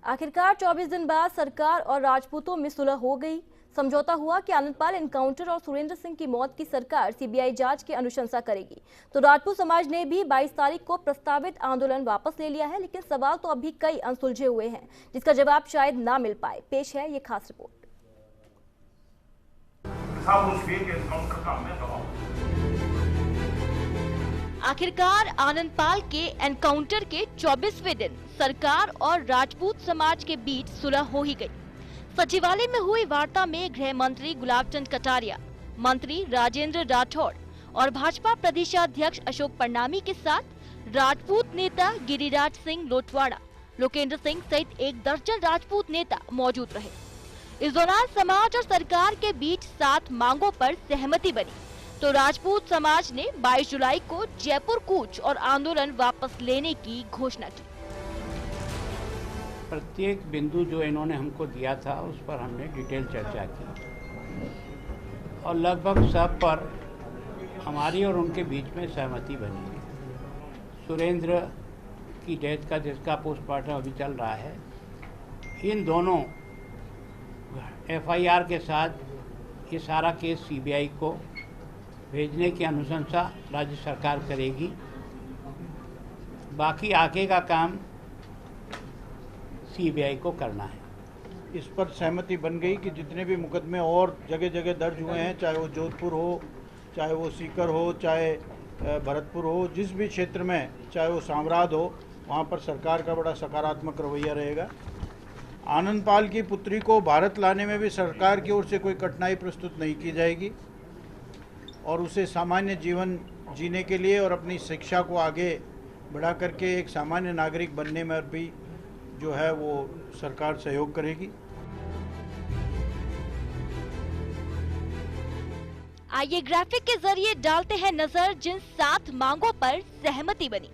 आखिरकार 24 दिन बाद सरकार और राजपूतों में सुलह हो गई। समझौता हुआ कि आनंदपाल एनकाउंटर और सुरेंद्र सिंह की मौत की सरकार सीबीआई जांच की अनुशंसा करेगी। तो राजपूत समाज ने भी 22 तारीख को प्रस्तावित आंदोलन वापस ले लिया है, लेकिन सवाल तो अभी कई अनसुलझे हुए हैं, जिसका जवाब शायद ना मिल पाए। पेश है ये खास रिपोर्ट। आखिरकार आनंदपाल के एनकाउंटर के 24वें दिन सरकार और राजपूत समाज के बीच सुलह हो ही गई। सचिवालय में हुई वार्ता में गृह मंत्री गुलाब चंद कटारिया, मंत्री राजेंद्र राठौड़ और भाजपा प्रदेशाध्यक्ष अशोक परनामी के साथ राजपूत नेता गिरिराज सिंह लोटवाड़ा, लोकेंद्र सिंह सहित एक दर्जन राजपूत नेता मौजूद रहे। इस दौरान समाज और सरकार के बीच 7 मांगों पर सहमति बनी। तो राजपूत समाज ने 22 जुलाई को जयपुर कूच और आंदोलन वापस लेने की घोषणा की। प्रत्येक बिंदु जो इन्होंने हमको दिया था उस पर हमने डिटेल चर्चा की और लगभग सब पर हमारी और उनके बीच में सहमति बनी। सुरेंद्र की डेथ का जिसका पोस्टमार्टम अभी चल रहा है, इन दोनों एफआईआर के साथ ये सारा केस सीबीआई को भेजने की अनुशंसा राज्य सरकार करेगी। बाकी आगे का काम सीबीआई को करना है। इस पर सहमति बन गई कि जितने भी मुकदमे और जगह जगह दर्ज हुए हैं, चाहे वो जोधपुर हो, चाहे वो सीकर हो, चाहे भरतपुर हो, जिस भी क्षेत्र में, चाहे वो सामराद हो, वहाँ पर सरकार का बड़ा सकारात्मक रवैया रहेगा। आनंदपाल की पुत्री को भारत लाने में भी सरकार की ओर से कोई कठिनाई प्रस्तुत नहीं की जाएगी और उसे सामान्य जीवन जीने के लिए और अपनी शिक्षा को आगे बढ़ा करके एक सामान्य नागरिक बनने में भी जो है वो सरकार सहयोग करेगी। आइए ग्राफिक के जरिए डालते हैं नजर जिन 7 मांगों पर सहमति बनी।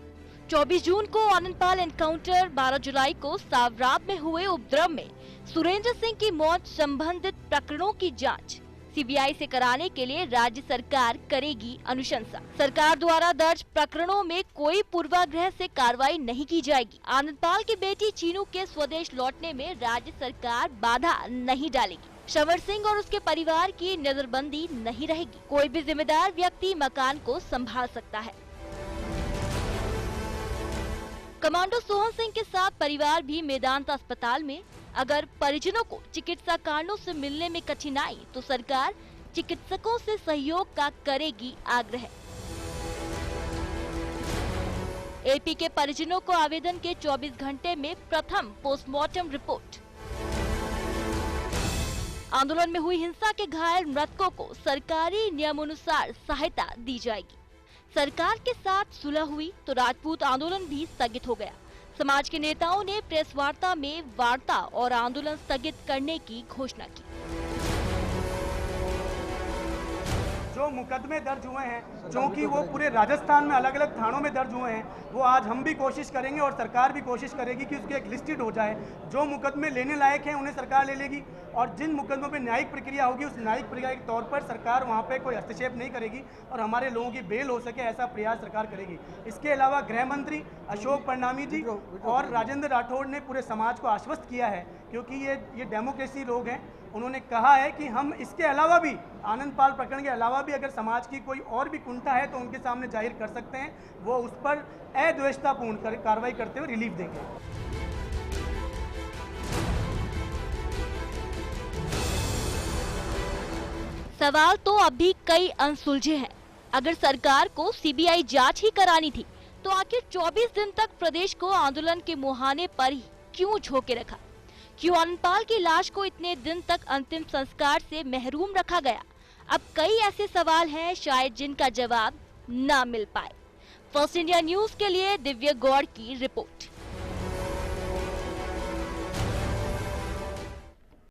24 जून को आनंदपाल एनकाउंटर, 12 जुलाई को सावराब में हुए उपद्रव में सुरेंद्र सिंह की मौत संबंधित प्रकरणों की जांच सीबीआई से कराने के लिए राज्य सरकार करेगी अनुशंसा। सरकार द्वारा दर्ज प्रकरणों में कोई पूर्वाग्रह से कार्रवाई नहीं की जाएगी। आनंदपाल की बेटी चीनू के स्वदेश लौटने में राज्य सरकार बाधा नहीं डालेगी। शंवर सिंह और उसके परिवार की नजरबंदी नहीं रहेगी। कोई भी जिम्मेदार व्यक्ति मकान को संभाल सकता है। कमांडो सोहन सिंह के साथ परिवार भी मेदांता अस्पताल में। अगर परिजनों को चिकित्सा कारणों से मिलने में कठिनाई तो सरकार चिकित्सकों से सहयोग का करेगी आग्रह। एपी के परिजनों को आवेदन के 24 घंटे में प्रथम पोस्टमार्टम रिपोर्ट। आंदोलन में हुई हिंसा के घायल मृतकों को सरकारी नियमानुसार सहायता दी जाएगी। सरकार के साथ सुलह हुई तो राजपूत आंदोलन भी स्थगित हो गया। समाज के नेताओं ने प्रेस वार्ता में वार्ता और आंदोलन स्थगित करने की घोषणा की। जो मुकदमे दर्ज हुए हैं, क्योंकि वो पूरे राजस्थान में अलग अलग थानों में दर्ज हुए हैं, वो आज हम भी कोशिश करेंगे और सरकार भी कोशिश करेगी कि उसकी एक लिस्टेड हो जाए। जो मुकदमे लेने लायक हैं उन्हें सरकार ले लेगी और जिन मुकदमों पे न्यायिक प्रक्रिया होगी उस न्यायिक प्रक्रिया के तौर पर सरकार वहाँ पे कोई हस्तक्षेप नहीं करेगी और हमारे लोगों की बेल हो सके ऐसा प्रयास सरकार करेगी। इसके अलावा गृह मंत्री अशोक परनामी जी और राजेंद्र राठौड़ ने पूरे समाज को आश्वस्त किया है, क्योंकि ये डेमोक्रेसी लोग हैं। उन्होंने कहा है कि हम इसके अलावा भी, आनंदपाल प्रकरण के अलावा भी अगर समाज की कोई और भी कुंठा है तो उनके सामने जाहिर कर सकते हैं। वो उस पर अद्वेषतापूर्ण कार्रवाई करते हुए रिलीफ देंगे। सवाल तो अभी कई अनसुलझे हैं। अगर सरकार को सीबीआई जांच ही करानी थी तो आखिर 24 दिन तक प्रदेश को आंदोलन के मुहाने पर ही क्यों झोंके रखा? क्यों आनंदपाल की लाश को इतने दिन तक अंतिम संस्कार से महरूम रखा गया? अब कई ऐसे सवाल हैं शायद जिनका जवाब ना मिल पाए। फर्स्ट इंडिया न्यूज के लिए दिव्य गौड़ की रिपोर्ट।